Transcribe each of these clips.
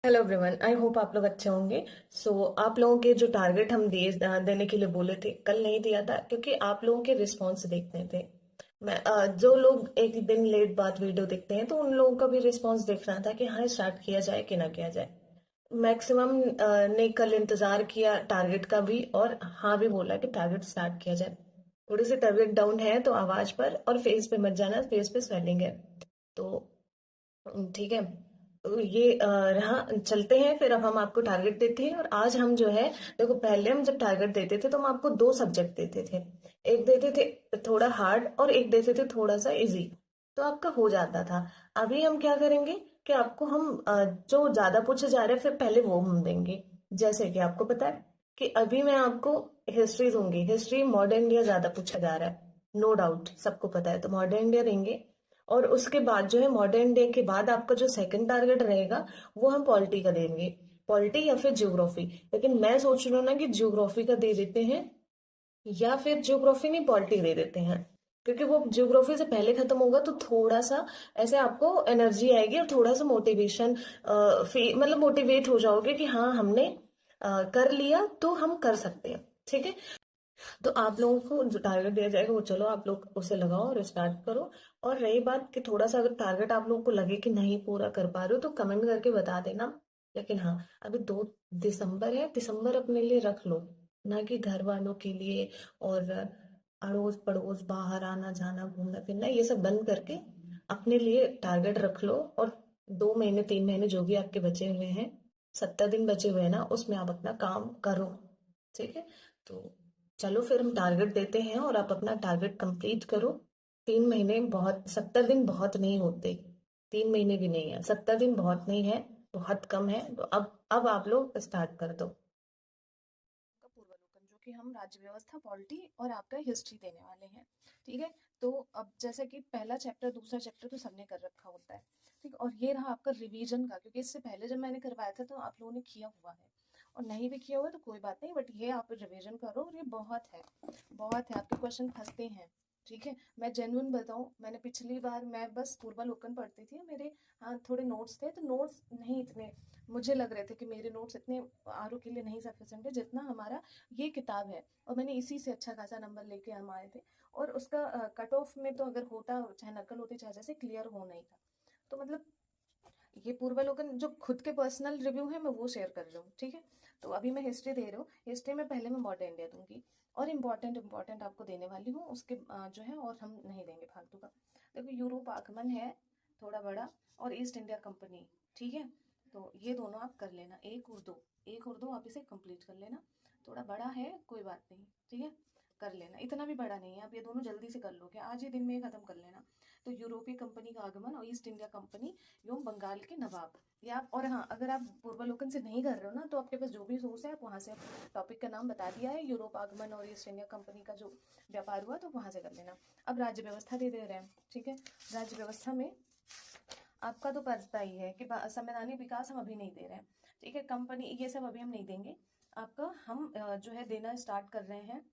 Hello everyone, I hope आप लोग अच्छे होंगे। आप लोगों के जो टारगेट हम देने के लिए बोले थे, कल नहीं दिया था क्योंकि आप लोगों के रिस्पॉन्स देखने थे। जो लोग एक दिन लेट बाद वीडियो देखते हैं तो उन लोगों का भी रिस्पॉन्स देखना था कि हाँ स्टार्ट किया जाए कि ना किया जाए। मैक्सिमम ने कल इंतजार किया टारगेट का भी, और हाँ भी बोला कि टारगेट स्टार्ट किया जाए। थोड़ी सी तबीयत डाउन है तो आवाज पर और फेस पे मत जाना, फेस पे स्वेलिंग है। तो ठीक है। तो ये रहा, चलते हैं फिर। अब हम आपको टारगेट देते हैं और आज हम जो है, देखो पहले हम जब टारगेट देते थे तो हम आपको दो सब्जेक्ट देते थे। एक देते थे थोड़ा हार्ड और एक देते थे थोड़ा सा इजी, तो आपका हो जाता था। अभी हम क्या करेंगे कि आपको हम जो ज्यादा पूछे जा रहे हैं फिर पहले वो हम देंगे। जैसे कि आपको पता है कि अभी मैं आपको हिस्ट्री दूंगी। हिस्ट्री मॉडर्न इंडिया ज्यादा पूछा जा रहा है, नो डाउट, सबको पता है, तो मॉडर्न इंडिया देंगे। और उसके बाद जो है मॉडर्न डे के बाद आपका जो सेकंड टारगेट रहेगा वो हम पॉलिटी का देंगे। पॉलिटी या फिर ज्योग्राफी, लेकिन मैं सोच रही हूँ ना कि ज्योग्राफी का दे देते हैं, या फिर ज्योग्राफी नहीं पॉलिटी दे देते हैं। क्योंकि वो ज्योग्राफी से पहले खत्म होगा तो थोड़ा सा ऐसे आपको एनर्जी आएगी और थोड़ा सा मोटिवेशन, मतलब मोटिवेट हो जाओगे कि हाँ हमने कर लिया तो हम कर सकते हैं। ठीक है। तो आप लोगों को जो टारगेट दिया जाएगा वो चलो आप लोग उसे लगाओ और स्टार्ट करो। और रही बात कि थोड़ा सा अगर टारगेट आप लोगों को लगे कि नहीं पूरा कर पा रहे हो तो कमेंट करके बता देना। लेकिन हाँ, अभी 2 दिसंबर है, दिसंबर अपने लिए रख लो, ना कि घर वालों के लिए। और अड़ोस पड़ोस बाहर आना जाना घूमना फिरना ये सब बंद करके अपने लिए टारगेट रख लो। और 2 महीने 3 महीने जो भी आपके बचे हुए हैं, 70 दिन बचे हुए हैं ना, उसमें आप अपना काम करो। ठीक है। तो चलो फिर हम टारगेट देते हैं और आप अपना टारगेट कंप्लीट करो। 3 महीने बहुत, 70 दिन बहुत नहीं होते। 3 महीने भी नहीं है, 70 दिन बहुत नहीं है, बहुत कम है। तो अब आप लोग स्टार्ट कर दो। का पूर्वावलोकन जो कि हम राज्य व्यवस्था पॉलिटी और आपका हिस्ट्री देने वाले हैं। ठीक है। तो अब जैसा कि पहला चैप्टर दूसरा चैप्टर तो सबने कर रखा होता है। ठीक। और ये रहा आपका रिवीजन का, क्योंकि इससे पहले जब मैंने करवाया था तो आप लोगों ने किया हुआ है, और नहीं भी किया हुआ है तो कोई बात नहीं, बट ये आप रिवीजन करो और ये बहुत है, बहुत है। आपके क्वेश्चन फंसते हैं। ठीक है। मैं जेन्युइन बताऊं, मैंने पिछली बार मैं बस पूर्वालोकन पढ़ती थी, मेरे हाँ थोड़े नोट्स थे, तो नोट्स नहीं इतने मुझे लग रहे थे कि मेरे नोट्स इतने आरओ के लिए नहीं सफिशिएंट है जितना हमारा ये किताब है, और मैंने इसी से अच्छा खासा नंबर लेके हम आए थे। और उसका कट ऑफ में तो अगर होता, चाहे नकल होती चाहे जैसे, क्लियर हो नहीं था। तो मतलब ये पूर्वालोकन जो खुद के पर्सनल रिव्यू है मैं वो शेयर कर रही हूँ। ठीक है। तो अभी मैं हिस्ट्री दे रही हूँ, हिस्ट्री में पहले मैं मॉडर्न इंडिया दूंगी और इम्पोर्टेंट इम्पोर्टेंट आपको देने वाली हूँ उसके जो है, और हम नहीं देंगे फालतू का। देखो, यूरोप आगमन है थोड़ा बड़ा, और ईस्ट इंडिया कंपनी। ठीक है। तो ये दोनों आप कर लेना, एक और दो आप इसे कंप्लीट कर लेना। थोड़ा बड़ा है, कोई बात नहीं। ठीक है। कर लेना, इतना भी बड़ा नहीं है, आप ये दोनों जल्दी से कर लोगे, आज ही दिन में ये खत्म कर लेना। तो यूरोपीय कंपनी का आगमन और ईस्ट इंडिया कंपनी एवं बंगाल के नवाब, ये आप। और हाँ, अगर आप पूर्वालोकन से नहीं कर रहे हो ना, तो आपके पास जो भी सोर्स है आप वहाँ से टॉपिक का नाम बता दिया है, यूरोप आगमन और ईस्ट इंडिया कंपनी का जो व्यापार हुआ, तो वहाँ से कर लेना। अब राज्य व्यवस्था दे रहे हैं। ठीक है। राज्य व्यवस्था में आपका तो पता ही है कि संवैधानिक विकास हम अभी नहीं दे रहे हैं। ठीक है। कंपनी ये सब अभी हम नहीं देंगे आपका। हम जो है देना स्टार्ट कर रहे हैं।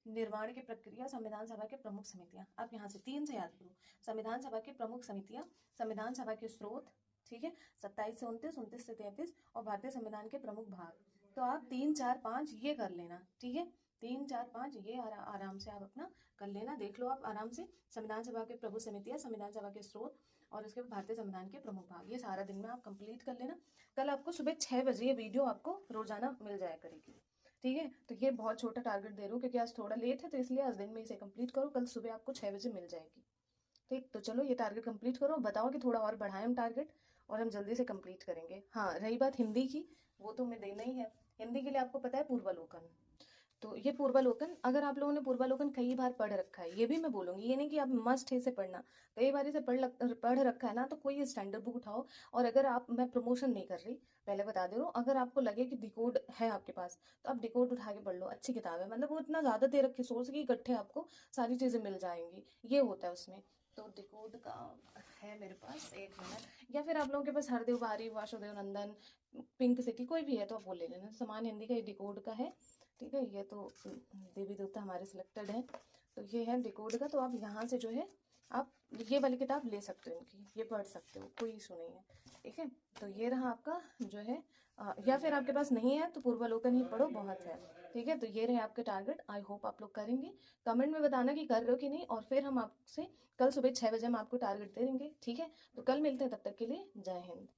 निर्माण की प्रक्रिया, संविधान सभा के प्रमुख समितियां, आप यहाँ से 3 से याद करो। संविधान सभा की प्रमुख समितियां, संविधान सभा के स्रोत। ठीक है। 27 से 29, 29 से 33, और भारतीय संविधान के प्रमुख भाग। तो आप 3 4 5 ये कर लेना। ठीक है। 3 4 5 ये आराम से आप अपना कर लेना, देख लो आप आराम से। संविधान सभा के प्रमुख समितियां, संविधान सभा के स्रोत, और उसके बाद भारतीय संविधान के प्रमुख भाग, ये सारा दिन में आप कंप्लीट कर लेना। कल आपको सुबह 6 बजे ये वीडियो आपको रोजाना मिल जाया करेगी। ठीक है। तो ये बहुत छोटा टारगेट दे रही हूँ क्योंकि आज थोड़ा लेट है, तो इसलिए आज दिन में इसे कंप्लीट करो, कल सुबह आपको 6 बजे मिल जाएगी। ठीक। तो चलो ये टारगेट कंप्लीट करो, बताओ कि थोड़ा और बढ़ाएं हम टारगेट, और हम जल्दी से कंप्लीट करेंगे। हाँ, रही बात हिंदी की, वो तो हमें देना ही है। हिंदी के लिए आपको पता है पूर्वालोकन। तो ये पूर्वालोकन, अगर आप लोगों ने पूर्वालोकन कई बार पढ़ रखा है, ये भी मैं बोलूंगी, ये नहीं कि आप मस्ट है इसे पढ़ना। कई बार इसे पढ़ रखा है ना, तो कोई स्टैंडर्ड बुक उठाओ। और अगर आप, मैं प्रमोशन नहीं कर रही, पहले बता दे रहा हूँ, अगर आपको लगे कि डिकोड है आपके पास, तो आप डिकोड उठा के पढ़ लो, अच्छी किताब है। मतलब वो इतना ज्यादा दे रखे सोर्स की, इकट्ठे आपको सारी चीजें मिल जाएंगी, ये होता है उसमें। तो डिकोड का है मेरे पास, 1 मिनट। या फिर आप लोगों के पास हरदेव बारी, वासुदेव नंदन, पिंक सिटी कोई भी है तो आप वो ले लेना। समान हिंदी का डिकोड का है। ठीक है। ये तो देवी देवता हमारे सिलेक्टेड हैं, तो ये है डिकोड का। तो आप यहाँ से जो है, आप ये वाली किताब ले सकते हो, इनकी ये पढ़ सकते हो, कोई इशू नहीं है। ठीक है, तो ये रहा आपका जो है या फिर आपके पास नहीं है तो पूर्वालोकन ही पढ़ो, बहुत है। ठीक है, तो ये रहे आपके टारगेट। आई होप आप लोग करेंगे। कमेंट में बताना कि कर रहे हो कि नहीं, और फिर हम आपसे कल सुबह 6 बजे हम आपको टारगेट दे देंगे। ठीक है, तो कल मिलते हैं, तब तक के लिए जय हिंद।